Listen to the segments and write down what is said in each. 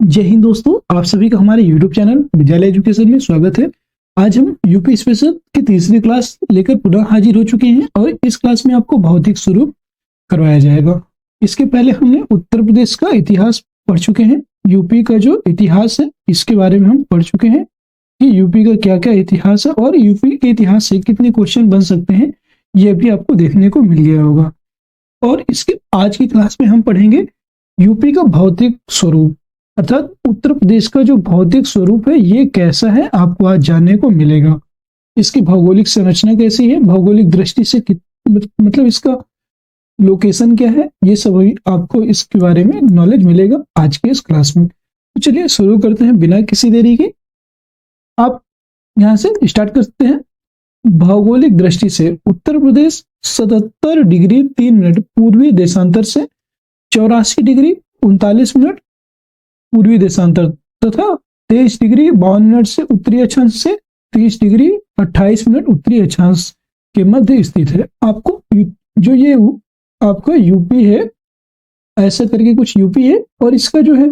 जय हिंद दोस्तों, आप सभी का हमारे YouTube चैनल विद्यालय एजुकेशन में स्वागत है। आज हम यूपी स्पेशल की तीसरी क्लास लेकर पुनः हाजिर हो चुके हैं और इस क्लास में आपको भौतिक स्वरूप करवाया जाएगा। इसके पहले हमने उत्तर प्रदेश का इतिहास पढ़ चुके हैं। यूपी का जो इतिहास है इसके बारे में हम पढ़ चुके हैं कि यूपी का क्या क्या इतिहास है और यूपी के इतिहास से कितने क्वेश्चन बन सकते हैं, यह भी आपको देखने को मिल गया होगा। और इसके आज की क्लास में हम पढ़ेंगे यूपी का भौतिक स्वरूप, अर्थात उत्तर प्रदेश का जो भौतिक स्वरूप है ये कैसा है, आपको आज जानने को मिलेगा। इसकी भौगोलिक संरचना कैसी है, भौगोलिक दृष्टि से मतलब इसका लोकेशन क्या है, ये सब आपको इसके बारे में नॉलेज मिलेगा आज के इस क्लास में। तो चलिए शुरू करते हैं बिना किसी देरी के। आप यहाँ से स्टार्ट करते हैं। भौगोलिक दृष्टि से उत्तर प्रदेश 77 डिग्री 3 मिनट पूर्वी देशांतर से 84 डिग्री 39 मिनट पूर्वी देशांतर तथा 23 डिग्री 52 मिनट से उत्तरी अक्षांश से 30 डिग्री 28 मिनट उत्तरी अक्षांश के मध्य स्थित है। आपको जो ये आपका यूपी है, ऐसा करके कुछ यूपी है और इसका जो है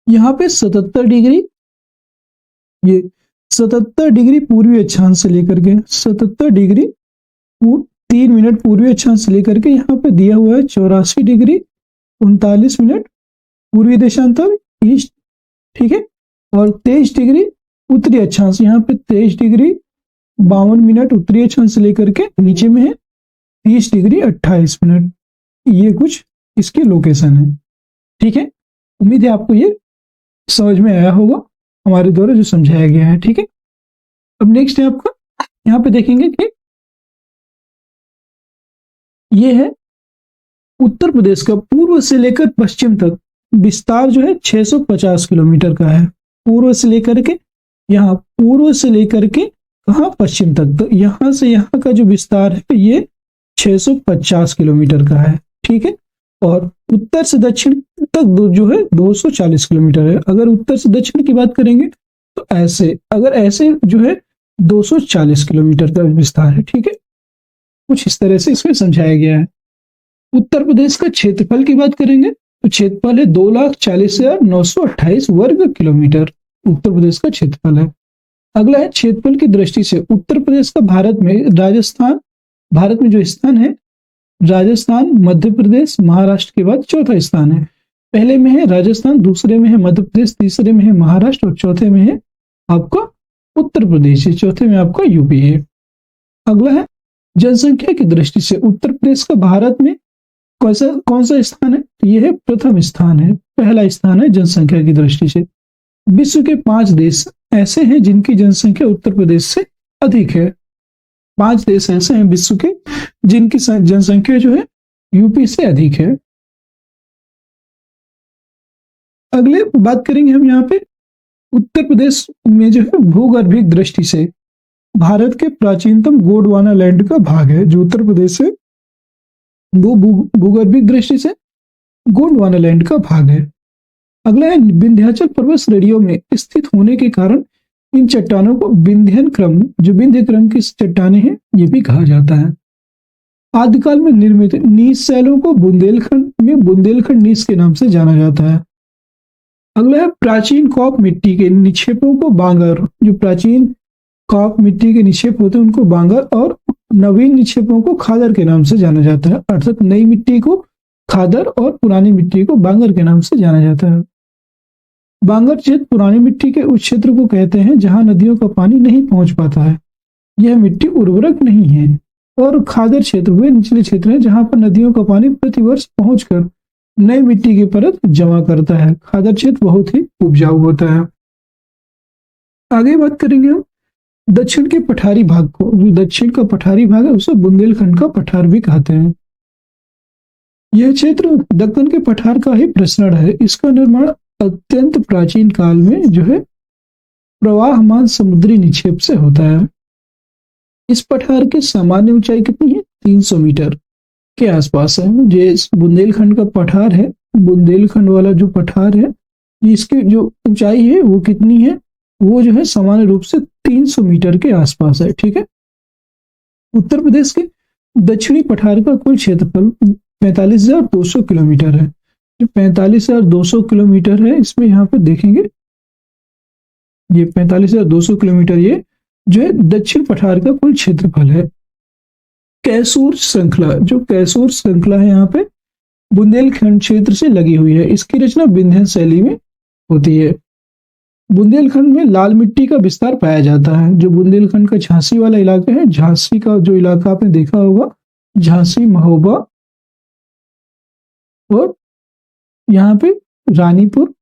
यहाँ पे 77 डिग्री, ये 77 डिग्री पूर्वी अक्षांश से लेकर के 77 डिग्री 3 मिनट पूर्वी अक्षांश से लेकर के यहाँ पे दिया हुआ है 84 डिग्री 39 मिनट पूर्वी देशांतर ईस्ट, ठीक है। और 23 डिग्री उत्तरी अक्षांश, यहाँ पे 23 डिग्री 52 मिनट उत्तरी अक्षांश से लेकर के नीचे में है 30 डिग्री 28 मिनट। ये कुछ इसकी लोकेशन है, ठीक है। उम्मीद है आपको ये समझ में आया होगा हमारे द्वारा जो समझाया गया है, ठीक है। अब नेक्स्ट है आपका, यहाँ पे देखेंगे कि ये है उत्तर प्रदेश का पूर्व से लेकर पश्चिम तक विस्तार जो है 650 किलोमीटर का है। पूर्व से लेकर के यहाँ, पूर्व से लेकर के कहाँ, पश्चिम तक। तो यहाँ से यहाँ का जो विस्तार है ये 650 किलोमीटर का है, ठीक है। और उत्तर से दक्षिण तक जो है 240 किलोमीटर है। अगर उत्तर से दक्षिण की बात करेंगे तो ऐसे, अगर ऐसे जो है 240 किलोमीटर का विस्तार है, ठीक है। कुछ इस तरह से इसमें समझाया गया है। उत्तर प्रदेश का क्षेत्रफल की बात करेंगे तो क्षेत्रफल है 2,40,928 वर्ग किलोमीटर उत्तर प्रदेश का क्षेत्रफल है। अगला है क्षेत्रफल की दृष्टि से उत्तर प्रदेश का भारत में जो स्थान है, राजस्थान, मध्य प्रदेश, महाराष्ट्र के बाद चौथा स्थान है। पहले में है राजस्थान, दूसरे में है मध्य प्रदेश, तीसरे में है महाराष्ट्र और चौथे में है आपका उत्तर प्रदेश, चौथे में आपका यूपी है। अगला है जनसंख्या की दृष्टि से उत्तर प्रदेश का भारत में कौन सा स्थान है, तो यह है प्रथम स्थान है, पहला स्थान है जनसंख्या की दृष्टि से। विश्व के 5 देश ऐसे हैं जिनकी जनसंख्या उत्तर प्रदेश से अधिक है। 5 देश ऐसे हैं विश्व के जिनकी जनसंख्या जो है यूपी से अधिक है। अगले बात करेंगे हम यहाँ पे उत्तर प्रदेश में जो है भूगर्भिक दृष्टि से भारत के प्राचीनतम गोंडवाना लैंड का भाग है। जो उत्तर प्रदेश है वो भूगर्भिक दृष्टि से गोंडवाना लैंड का भाग है। अगला है विंध्याचल पर्वत श्रेणियों में स्थित होने के कारण इन चट्टानों को विंध्य क्रम की चट्टानें हैं ये भी कहा जाता है। आदिकाल में निर्मित नीस शैलों को बुंदेलखंड नीस के नाम से जाना जाता है। अगला है प्राचीन कॉप मिट्टी के निक्षेपों को बांगर, जो प्राचीन कॉप मिट्टी के निक्षेप होते हैं उनको बांगर और नवीन निक्षेपों को खादर के नाम से जाना जाता है। अर्थात नई मिट्टी को खादर और पुरानी मिट्टी को बांगर के नाम से जाना जाता है। बांगर क्षेत्र पुरानी मिट्टी के उस क्षेत्र को कहते हैं जहां नदियों का पानी नहीं पहुंच पाता है, यह मिट्टी उर्वरक नहीं है। और खादर क्षेत्र वे निचले क्षेत्र हैं जहां पर नदियों का पानी प्रतिवर्ष पहुंचकर नई मिट्टी की परत जमा करता है। खादर क्षेत्र बहुत ही उपजाऊ होता है। आगे बात करेंगे हम दक्षिण के पठारी भाग को। जो दक्षिण का पठारी भाग है उसे बुंदेलखंड का पठार भी कहते हैं। यह क्षेत्र दक्कन के पठार का ही प्रसरण है। इसका निर्माण अत्यंत प्राचीन काल में जो है प्रवाहमान समुद्री निक्षेप से होता है। इस पठार की सामान्य ऊंचाई कितनी है, 300 मीटर के आसपास है। जो बुंदेलखंड का पठार है, बुंदेलखंड वाला जो पठार है, इसकी जो ऊंचाई है वो कितनी है, वो जो है सामान्य रूप से 300 मीटर के आसपास है, ठीक है। उत्तर प्रदेश के दक्षिणी पठार का कुल क्षेत्रफल 45,200 किलोमीटर है। जो 45,200 किलोमीटर है, इसमें यहाँ पे देखेंगे ये 45,200 किलोमीटर ये जो है दक्षिण पठार का कुल क्षेत्रफल है। कैसूर श्रृंखला, जो कैसूर श्रृंखला है यहाँ पे बुंदेलखंड क्षेत्र से लगी हुई है। इसकी रचना विंध्य शैली में होती है। बुंदेलखंड में लाल मिट्टी का विस्तार पाया जाता है। जो बुंदेलखंड का झांसी वाला इलाका है, झांसी का जो इलाका आपने देखा होगा, झांसी, महोबा और यहाँ पे रानीपुर,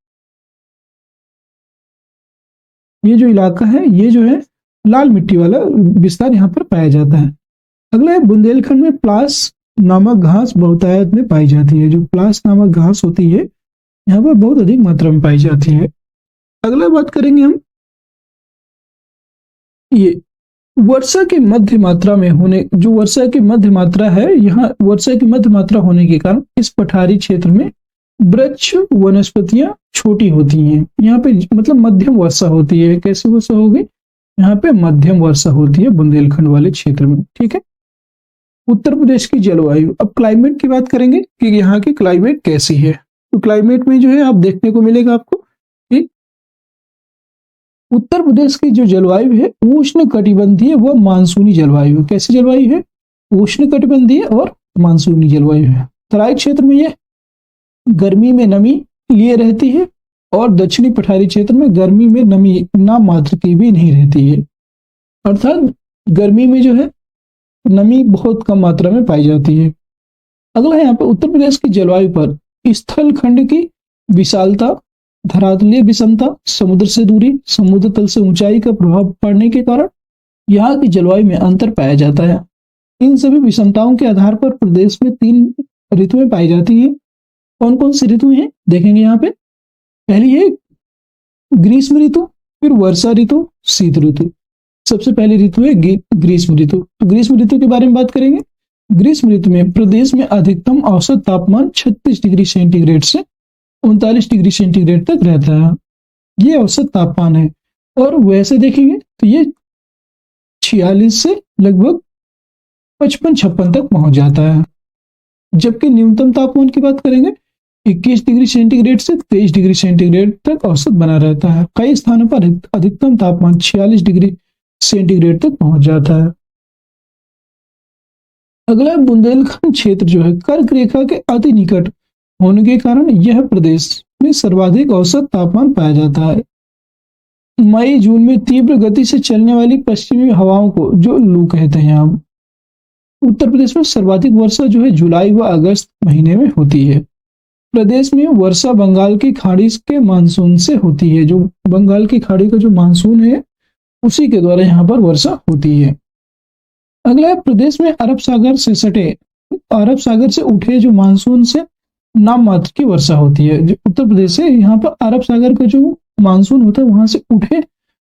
ये जो इलाका है ये जो है लाल मिट्टी वाला विस्तार यहाँ पर पाया जाता है। अगला है बुंदेलखंड में प्लास नामक घास बहुतायत में पाई जाती है। जो प्लास नामक घास होती है यहाँ पर बहुत अधिक मात्रा में पाई जाती है। अगला बात करेंगे हम ये वर्षा की मध्य मात्रा में होने, जो वर्षा की मध्य मात्रा है, यहाँ वर्षा की मध्य मात्रा होने के कारण इस पठारी क्षेत्र में वृक्ष वनस्पतियां छोटी होती हैं। यहाँ पे मतलब मध्यम वर्षा होती है। कैसी वर्षा होगी? यहाँ पे मध्यम वर्षा होती है बुंदेलखंड वाले क्षेत्र में। ठीक है। उत्तर प्रदेश की जलवायु, अब क्लाइमेट की बात करेंगे कि यहाँ की क्लाइमेट कैसी है। तो क्लाइमेट में जो है आप देखने को मिलेगा आपको कि उत्तर प्रदेश की जो जलवायु है उष्ण कटिबंधीय व मानसूनी जलवायु है। कैसी जलवायु है? उष्ण कटिबंधीय और मानसूनी जलवायु है। तराई क्षेत्र में यह गर्मी में नमी लिए रहती है और दक्षिणी पठारी क्षेत्र में गर्मी में नमी नाम मात्र की भी नहीं रहती है। अर्थात गर्मी में जो है नमी बहुत कम मात्रा में पाई जाती है। अगला है यहाँ पर उत्तर प्रदेश की जलवायु पर स्थल खंड की विशालता, धरातलीय विषमता, समुद्र से दूरी, समुद्र तल से ऊंचाई का प्रभाव पड़ने के कारण यहाँ की जलवायु में अंतर पाया जाता है। इन सभी विषमताओं के आधार पर प्रदेश में 3 ऋतुएं पाई जाती हैं। कौन कौन सी ऋतु हैं देखेंगे यहाँ पे। पहली है ग्रीष्म ऋतु, फिर वर्षा ऋतु, शीत ऋतु। सबसे पहली ऋतु है ग्रीष्म ऋतु। तो ग्रीष्म ऋतु के बारे में बात करेंगे। ग्रीष्म ऋतु में प्रदेश में अधिकतम औसत तापमान 36 डिग्री सेंटीग्रेड से 39 डिग्री सेंटीग्रेड तक रहता है। ये औसत तापमान है। और वैसे देखेंगे तो ये 46 से लगभग 55-56 तक पहुंच जाता है। जबकि न्यूनतम तापमान की बात करेंगे 21 डिग्री सेंटीग्रेड से 23 डिग्री सेंटीग्रेड तक औसत बना रहता है। कई स्थानों पर अधिकतम तापमान 46 डिग्री सेंटीग्रेड तक पहुंच जाता है। अगला बुंदेलखंड क्षेत्र जो है कर्क रेखा के अति निकट होने के कारण यह प्रदेश में सर्वाधिक औसत तापमान पाया जाता है। मई जून में तीव्र गति से चलने वाली पश्चिमी हवाओं को जो लू कहते हैं हम। उत्तर प्रदेश में सर्वाधिक वर्षा जो है जुलाई व अगस्त महीने में होती है। प्रदेश में वर्षा बंगाल की खाड़ी के मानसून से होती है। जो बंगाल की खाड़ी का जो मानसून है उसी के द्वारा यहाँ पर वर्षा होती है। अगला है प्रदेश में अरब सागर से सटे, अरब सागर से उठे जो मानसून से नाम मात्र की वर्षा होती है। जो उत्तर प्रदेश है यहाँ पर अरब सागर का जो मानसून होता है वहां से उठे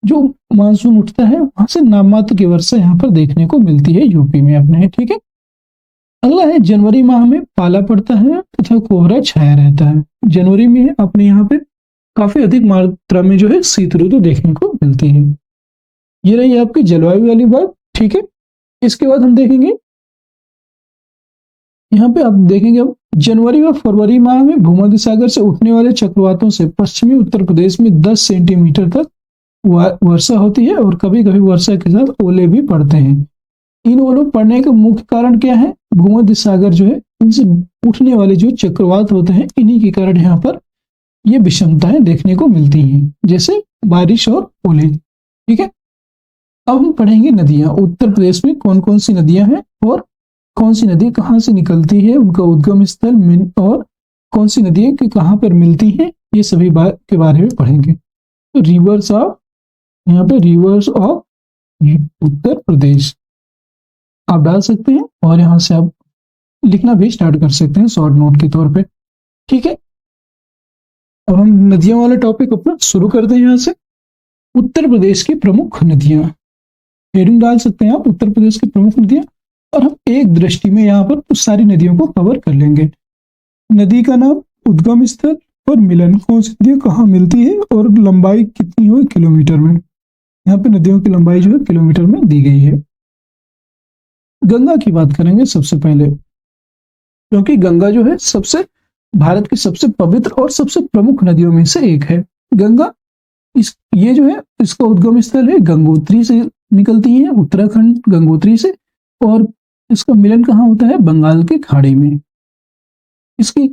जो मानसून उठता है वहां से नाम मात्र की वर्षा यहाँ पर देखने को मिलती है यूपी में अपने। ठीक है। अगला है जनवरी माह में पाला पड़ता है तथा कोहरा छाया रहता है। जनवरी में अपने यहाँ पे काफी अधिक मात्रा में जो है शीत ऋतु देखने को मिलती है। ये रही आपकी जलवायु वाली बात। ठीक है। इसके बाद हम देखेंगे यहाँ पे आप देखेंगे अब जनवरी व फरवरी माह में भूमध्य सागर से उठने वाले चक्रवातों से पश्चिमी उत्तर प्रदेश में 10 सेंटीमीटर तक वर्षा होती है और कभी कभी वर्षा के साथ ओले भी पड़ते हैं। इन ओलों पड़ने का मुख्य कारण क्या है? भूमध्य सागर जो है इनसे उठने वाले जो चक्रवात होते हैं इन्हीं के कारण यहाँ पर ये विषमताएं देखने को मिलती हैं, जैसे बारिश और ओले। ठीक है। अब हम पढ़ेंगे नदियां। उत्तर प्रदेश में कौन कौन सी नदियां हैं और कौन सी नदी कहाँ से निकलती है, उनका उद्गम स्थल और कौन सी नदियां कि कहाँ पर मिलती हैं, ये सभी बात के बारे में पढ़ेंगे। तो रिवर्स ऑफ, यहाँ पे रिवर्स ऑफ उत्तर प्रदेश आप डाल सकते हैं और यहाँ से आप लिखना भी स्टार्ट कर सकते हैं शॉर्ट नोट के तौर पे। ठीक है। अब हम नदियों वाला टॉपिक अपना शुरू करते हैं। यहाँ से उत्तर प्रदेश की प्रमुख नदियां, हेडिंग डाल सकते हैं आप उत्तर प्रदेश की प्रमुख नदियां, और हम एक दृष्टि में यहाँ पर उस सारी नदियों को कवर कर लेंगे। नदी का नाम, उद्गम स्थल और मिलन, कौन सी नदियां कहाँ मिलती है और लंबाई कितनी हो किलोमीटर में। यहाँ पे नदियों की लंबाई जो है किलोमीटर में दी गई है। गंगा की बात करेंगे सबसे पहले, क्योंकि गंगा जो है सबसे भारत की सबसे पवित्र और सबसे प्रमुख नदियों में से एक है। गंगा ये जो है इसका उद्गम स्थल है गंगोत्री से निकलती है, उत्तराखंड गंगोत्री से, और इसका मिलन कहाँ होता है? बंगाल की खाड़ी में। इसकी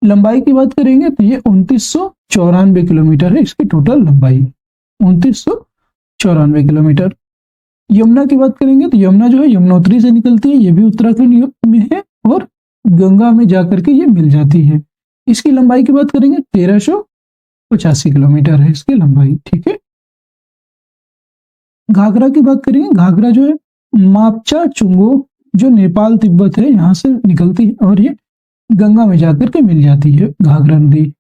लंबाई की बात करेंगे तो ये 2994 किलोमीटर है, इसकी टोटल लंबाई 2994 किलोमीटर। यमुना की बात करेंगे तो यमुना जो है यमुनोत्री से निकलती है, ये भी उत्तराखंड में है, और गंगा में जाकर के ये मिल जाती है। इसकी लंबाई की बात करेंगे 1385 किलोमीटर है इसकी लंबाई। ठीक है। घाघरा की बात करेंगे, घाघरा जो है मापचा चुंगो जो नेपाल तिब्बत है यहाँ से निकलती है, और ये गंगा में जाकर के मिल जाती है घाघरा नदी।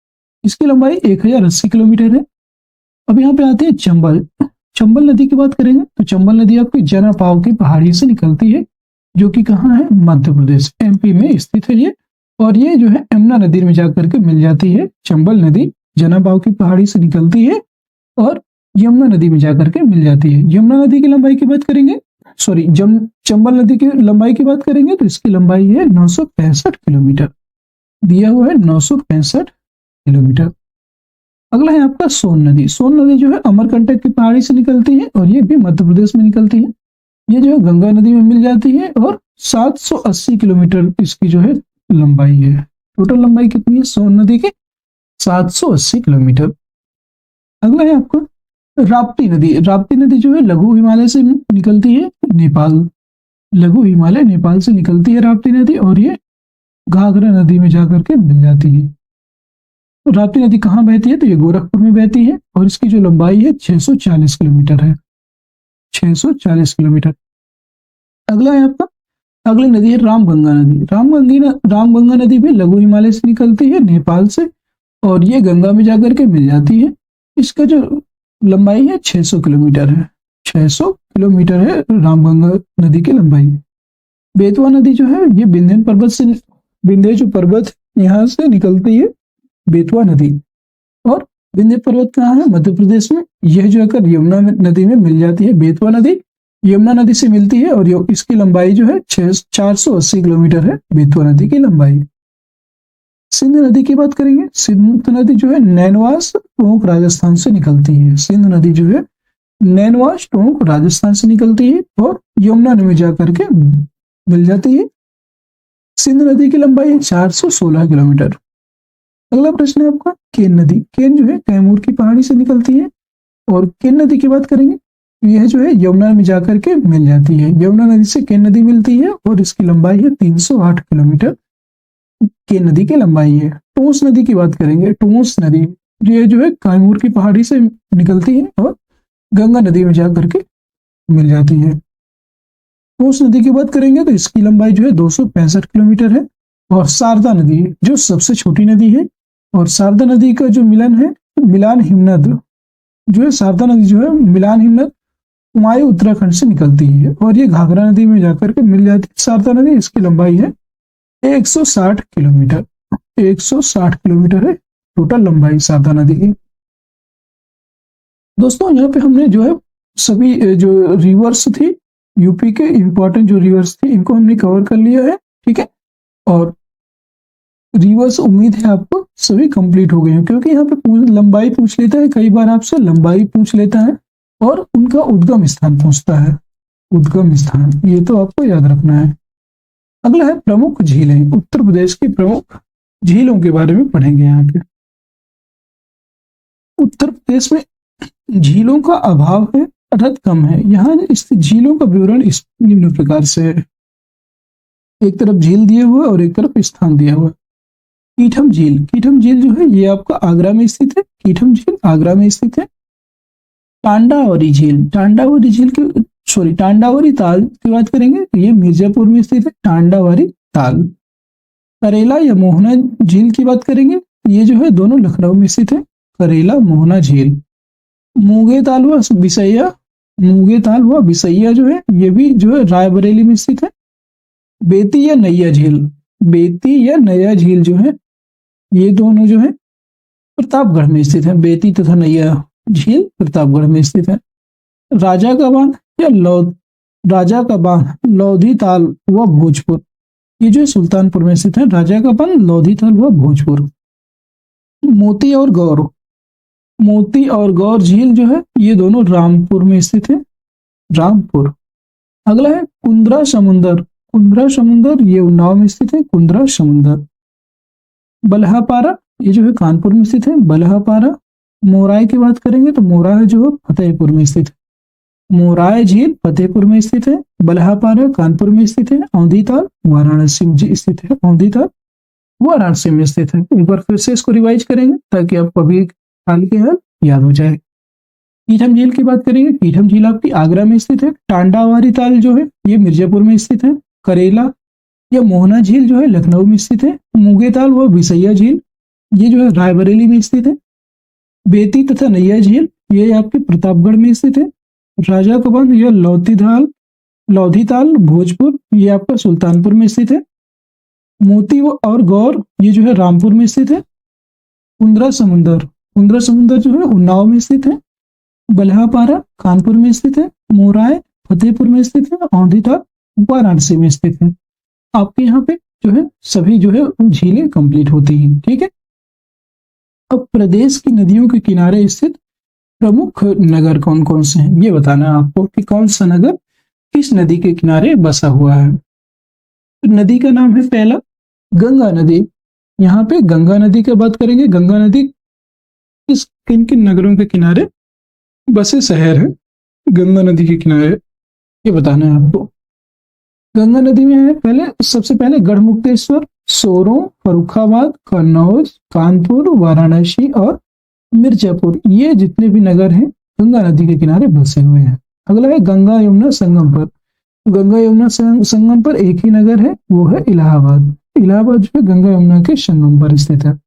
इसकी लंबाई 1080 किलोमीटर है। अब यहाँ पे आते हैं चंबल। चंबल नदी की बात करेंगे तो चंबल नदी आपकी जनापाव की पहाड़ी से निकलती है, जो कि कहाँ है? मध्य प्रदेश एमपी में स्थित है ये, और ये जो है यमुना नदी में जाकर के मिल जाती है। चंबल नदी जनापाव की पहाड़ी से निकलती है और यमुना नदी में जाकर के मिल जाती है। यमुना नदी की लंबाई की बात करेंगे, सॉरी चंबल नदी की लंबाई की बात करेंगे तो इसकी लंबाई है 965 किलोमीटर, दिया हुआ है 965 किलोमीटर। अगला है आपका सोन नदी। सोन नदी जो है अमरकंटक की पहाड़ी से निकलती है, और ये भी मध्य प्रदेश में निकलती है। ये जो है गंगा नदी में मिल जाती है, और 780 किलोमीटर इसकी जो है लंबाई है। टोटल लंबाई कितनी है सोन नदी की? 780 किलोमीटर। अगला है आपका राप्ती नदी। राप्ती नदी जो है लघु हिमालय से निकलती है, नेपाल, लघु हिमालय नेपाल से निकलती है राप्ती नदी, और ये घाघरा नदी में जाकर के मिल जाती है। राप्ती नदी कहाँ बहती है? तो ये गोरखपुर में बहती है, और इसकी जो लंबाई है 640 किलोमीटर है, 640 किलोमीटर। अगला है आपका, अगली नदी है रामगंगा नदी। रामगंगा नदी भी लघु हिमालय से निकलती है नेपाल से, और ये गंगा में जाकर के मिल जाती है। इसका जो लंबाई है 600 किलोमीटर है, 600 किलोमीटर है रामगंगा नदी की लंबाई। बेतवा नदी जो है ये विंध्य पर्वत यहाँ से निकलती है, बेतवा नदी, और विंध्य पर्वत कहाँ है? मध्य प्रदेश में। यह जो है यमुना नदी में मिल जाती है। बेतवा नदी यमुना नदी से मिलती है, और इसकी लंबाई जो है 480 किलोमीटर है बेतवा नदी की लंबाई। सिंध नदी की बात करेंगे। सिंध नदी जो है नैनवास टोंक राजस्थान से निकलती है। सिंध नदी जो है नैनवास टोंक राजस्थान से निकलती है, और यमुना में जाकर के मिल जाती है। सिंध नदी की लंबाई है 416 किलोमीटर। अगला प्रश्न है आपका केन नदी। केन जो है कैमूर की पहाड़ी से निकलती है, और केन नदी की बात करेंगे तो यह जो है यमुना में जाकर के मिल जाती है। यमुना नदी से केन नदी मिलती है, और इसकी लंबाई है 308 किलोमीटर केन नदी की लंबाई है। टोंस नदी की बात करेंगे। टोंस नदी ये जो है कैमूर की पहाड़ी से निकलती है, और गंगा नदी में जाकर के मिल जाती है। टोंस नदी की बात करेंगे तो इसकी लंबाई जो है 265 किलोमीटर है। और शारदा नदी जो सबसे छोटी नदी है, और शारदा नदी का जो मिलन है मिलान हिमनद जो है, शारदा नदी जो है मिलान हिमनद कुमाऊं उत्तराखंड से निकलती है, और ये घाघरा नदी में जाकर के मिल जाती है शारदा नदी। इसकी लंबाई है 160 किलोमीटर, 160 किलोमीटर है टोटल लंबाई शारदा नदी की। दोस्तों यहाँ पे हमने जो है सभी जो रिवर्स थी यूपी के इंपॉर्टेंट जो रिवर्स थी इनको हमने कवर कर लिया है। ठीक है, और रिवर्स उम्मीद है आपको सभी कंप्लीट हो गए हैं, क्योंकि यहाँ पे लंबाई पूछ लेता है, कई बार आपसे लंबाई पूछ लेता है, और उनका उद्गम स्थान पूछता है। उद्गम स्थान ये तो आपको याद रखना है। अगला है प्रमुख झीलें। उत्तर प्रदेश की प्रमुख झीलों के बारे में पढ़ेंगे। यहाँ पे उत्तर प्रदेश में झीलों का अभाव है अर्थात कम है। यहाँ स्थित झीलों का विवरण इस निम्न प्रकार से है। एक तरफ झील दिए हुए और एक तरफ स्थान दिया हुआ। कीठम झील, कीठम झील जो है ये आपका आगरा में स्थित है। कीठम झील आगरा में स्थित है। टांडावरी झील, टांडावरी झील की टांडावरी ताल की बात करेंगे तो ये मिर्जापुर में स्थित है। टांडावरी ताल। करेला या मोहना झील की बात करेंगे, ये जो है दोनों लखनऊ में स्थित है। करेला मोहना झील। मूंगे ताल व बिसैया, मूंगे ताल व बिसैया जो है ये भी जो है रायबरेली में स्थित है। बेती या नैया झील, बेती या नैया झील जो है ये दोनों जो है प्रतापगढ़ में स्थित है। बेती तथा नैया झील प्रतापगढ़ में स्थित है। राजा का बांध या राजा का बांध लोधी ताल व भोजपुर, ये जो है सुल्तानपुर में स्थित है। राजा का बांध लोधीथल व भोजपुर। मोती और गौर, मोती और गौर झील जो है ये दोनों रामपुर में स्थित है, रामपुर। अगला है कुंद्रा समुंदर, कुंद्रा समुंदर ये उन्नाव में स्थित है, कुंद्रा समुंदर। बल्हापारा ये जो है कानपुर में स्थित है, बल्हापारा। मोराय की बात करेंगे तो मोराय जो है फतेहपुर में स्थित है, मोराय झील फतेहपुर में स्थित है, बल्हापारा कानपुर में स्थित है, औंधीताल वाराणसी में स्थित है, औंधीताल वाराणसी में स्थित है। एक बार फिर से इसको रिवाइज करेंगे ताकि आपको अभी हाल के हाल याद हो जाए। कीठम झील की बात करेंगे, कीठम झील आपकी आगरा में स्थित है। टांडावारी ताल जो है ये मिर्जापुर में स्थित है। करेला या मोहना झील जो है लखनऊ में स्थित है। मुंगे ताल व बिसैया झील ये जो है रायबरेली में स्थित है। बेती तथा नैया झील ये आपके प्रतापगढ़ में स्थित है। राजा का बांध यह लोधीताल भोजपुर ये आपका सुल्तानपुर में स्थित है। मोती और गौर ये जो है रामपुर में स्थित है। कुंद्रा समुंदर, कुंद्रा समुंदर जो है उन्नाव में स्थित है। बल्हापारा कानपुर में स्थित है। मोराय फतेहपुर में स्थित है। औंधीताल वाराणसी में स्थित है। आपके यहाँ पे जो है सभी जो है झीलें कंप्लीट होती हैं। ठीक है, अब प्रदेश की नदियों के किनारे स्थित प्रमुख नगर कौन कौन से हैं ये बताना है आपको कि कौन सा नगर किस नदी के किनारे बसा हुआ है। नदी का नाम है पहला गंगा नदी। यहाँ पे गंगा नदी की बात करेंगे। गंगा नदी किस किन किन नगरों के किनारे बसे शहर है गंगा नदी के किनारे ये बताना है आपको। गंगा नदी में है पहले सबसे पहले गढ़मुक्तेश्वर, सोरों, फर्रुखाबाद, कन्नौज, कानपुर, वाराणसी और मिर्जापुर ये जितने भी नगर हैं गंगा नदी के किनारे बसे हुए हैं। अगला है गंगा यमुना संगम पर। गंगा यमुना संगम पर एक ही नगर है वो है इलाहाबाद। इलाहाबाद जो है गंगा यमुना के संगम पर स्थित है।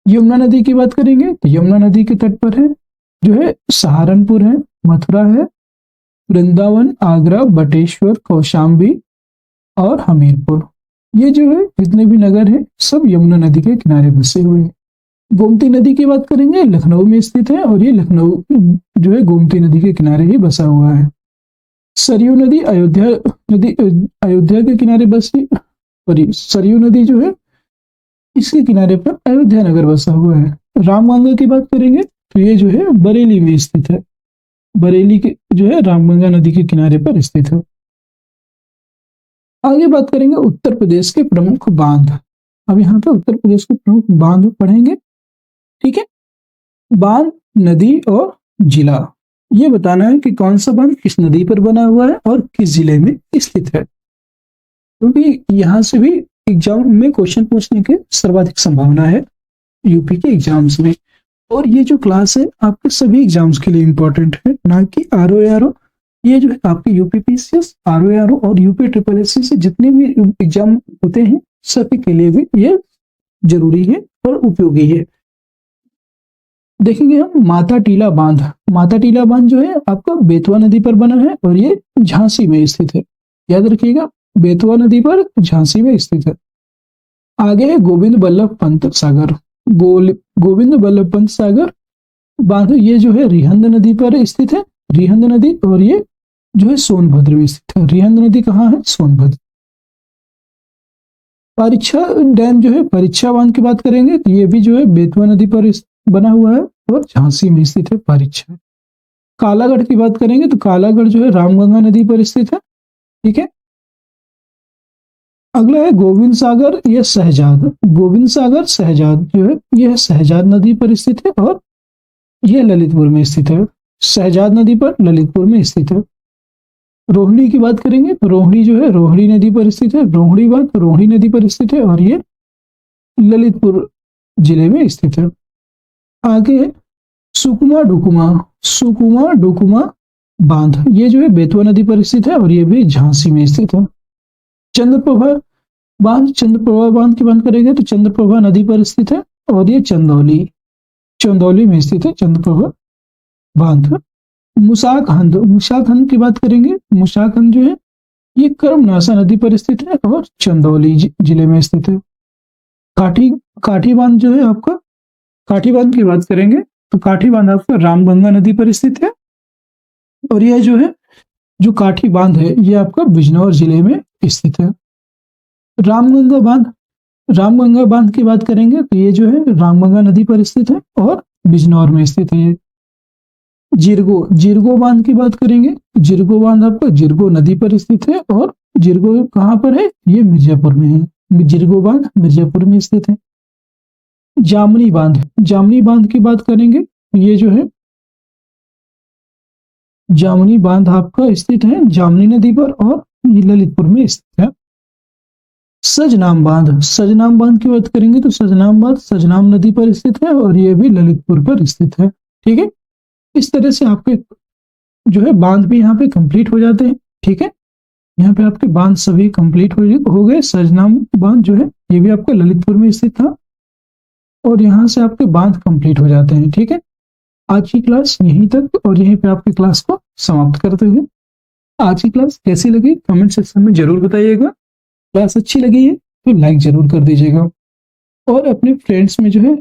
यमुना नदी की बात करेंगे तो यमुना नदी के तट पर है जो है सहारनपुर है, मथुरा है, वृंदावन, आगरा, बटेश्वर, कौशाम्बी और हमीरपुर। ये जो है जितने भी नगर हैं सब यमुना नदी के किनारे बसे हुए हैं। गोमती नदी की बात करेंगे लखनऊ में स्थित है और ये लखनऊ जो है गोमती नदी के किनारे ही बसा हुआ है। सरयू नदी अयोध्या के किनारे बसी और सरयू नदी जो है इसके किनारे पर अयोध्या नगर बसा हुआ है। रामगंगा की बात करेंगे तो ये जो है बरेली में स्थित है। बरेली के जो है रामगंगा नदी के किनारे पर स्थित है। आगे बात करेंगे उत्तर प्रदेश के प्रमुख बांध। अब यहाँ पे उत्तर प्रदेश के प्रमुख बांध पढ़ेंगे। ठीक है, बांध, नदी और जिला ये बताना है कि कौन सा बांध किस नदी पर बना हुआ है और किस जिले में स्थित है, क्योंकि यहाँ से भी एग्जाम में क्वेश्चन पूछने की सर्वाधिक संभावना है यूपी के एग्जाम्स में। और ये जो क्लास है आपके सभी एग्जाम्स के लिए इंपॉर्टेंट है, ना कि आरओ। ये जो है आपके यूपीपीसीएस, आरओ और यूपी ट्रिपल एससी से जितने भी एग्जाम होते हैं सभी के लिए भी ये जरूरी है और उपयोगी है। देखेंगे हम माता टीला बांध। माता टीला बांध जो है आपका बेतवा नदी पर बना है और ये झांसी में स्थित है। याद रखिएगा, बेतवा नदी पर झांसी में स्थित है। आगे है गोविंद बल्लभ पंत सागर। गोविंद बल्लभ पंत सागर बांध ये जो है रिहंद नदी पर स्थित है। रिहंद नदी और ये जो है सोनभद्र में स्थित है। रिहंद नदी कहाँ है? सोनभद्र। परीक्षा डैम जो है परीक्षा बांध की बात करेंगे तो ये भी जो है बेतवा नदी पर बना हुआ है और झांसी में स्थित है परीक्षा। कालागढ़ की बात करेंगे तो कालागढ़ जो है रामगंगा नदी पर स्थित है। ठीक है, अगला है गोविंद सागर या सहजाद। गोविंद सागर सहजाद जो है यह सहजाद नदी पर स्थित है और यह ललितपुर में स्थित है। सहजाद नदी पर ललितपुर में स्थित है। रोहिणी की बात करेंगे तो रोहिणी जो है रोहिणी नदी पर स्थित है। रोहिणी बांध रोहिणी नदी पर स्थित है और ये ललितपुर जिले में स्थित है। आगे सुकुमा डुकुमा बांध ये जो है बेतवा नदी पर स्थित है और ये भी झांसी में स्थित है। चंद्रप्रभा बांध की बात करेंगे तो चंद्रप्रभा नदी पर स्थित है और ये चंदौली में स्थित है चंद्रप्रभा बांध। मुसाकंद की बात करेंगे, मुसाकंद जो है ये कर्मनासा नदी पर स्थित है और चंदौली जिले में स्थित है। काठी बांध जो है आपका, काठी बांध की बात करेंगे तो काठी बांध आपका रामगंगा नदी पर स्थित है और यह जो है जो काठी बांध है ये आपका बिजनौर जिले में स्थित है। रामगंगा बांध, रामगंगा बांध की बात करेंगे तो ये जो है रामगंगा नदी पर स्थित है और बिजनौर में स्थित है ये। जिरगो, जिरगो बांध की बात करेंगे, जिरगो बांध आपका जिरगो नदी पर स्थित है और जिरगो कहाँ पर है, ये मिर्जापुर में है। जिरगो बांध मिर्जापुर में स्थित है। जामनी बांध, जामनी बांध की बात करेंगे ये जो है जामनी बांध आपका स्थित है जामनी नदी पर और ये ललितपुर में स्थित है। सजनाम बांध, सजनाम बांध की बात करेंगे तो सजनाम बांध सजनाम नदी पर स्थित है और ये भी ललितपुर पर स्थित है। ठीक है, इस तरह से आपके जो है बांध भी यहाँ पे कंप्लीट हो जाते हैं। ठीक है, यहाँ पे आपके बांध सभी कंप्लीट हो गए। सजनाम बांध जो है ये भी आपका ललितपुर में स्थित था और यहाँ से आपके बांध कंप्लीट हो जाते हैं। ठीक है, आज की क्लास यहीं तक और यहीं पे आपकी क्लास को समाप्त करते हैं। आज की क्लास कैसी लगी कमेंट सेक्शन में जरूर बताइएगा। क्लास अच्छी लगी है तो लाइक जरूर कर दीजिएगा और अपने फ्रेंड्स में जो है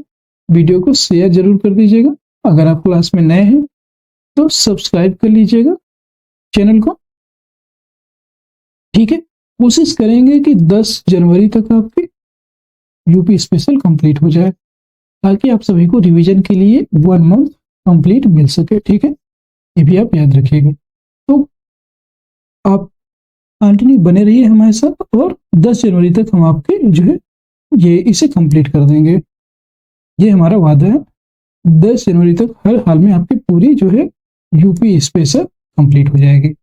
वीडियो को शेयर जरूर कर दीजिएगा। अगर आप क्लास में नए हैं तो सब्सक्राइब कर लीजिएगा चैनल को। ठीक है, कोशिश करेंगे कि 10 जनवरी तक आपकी यूपी स्पेशल कंप्लीट हो जाए ताकि आप सभी को रिवीजन के लिए 1 मंथ कंप्लीट मिल सके। ठीक है, ये भी आप याद रखिएगा। तो आप कंटिन्यू बने रहिए हमारे साथ और 10 जनवरी तक हम आपके जो है ये इसे कंप्लीट कर देंगे, ये हमारा वादा है। 10 जनवरी तक हर हाल में आपकी पूरी जो है यूपी स्पेशल कंप्लीट हो जाएगी।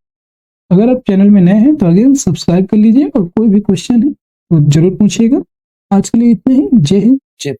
अगर आप चैनल में नए हैं तो अगेन सब्सक्राइब कर लीजिए और कोई भी क्वेश्चन है तो जरूर पूछिएगा। आज के लिए इतना ही। जय हिंद, जय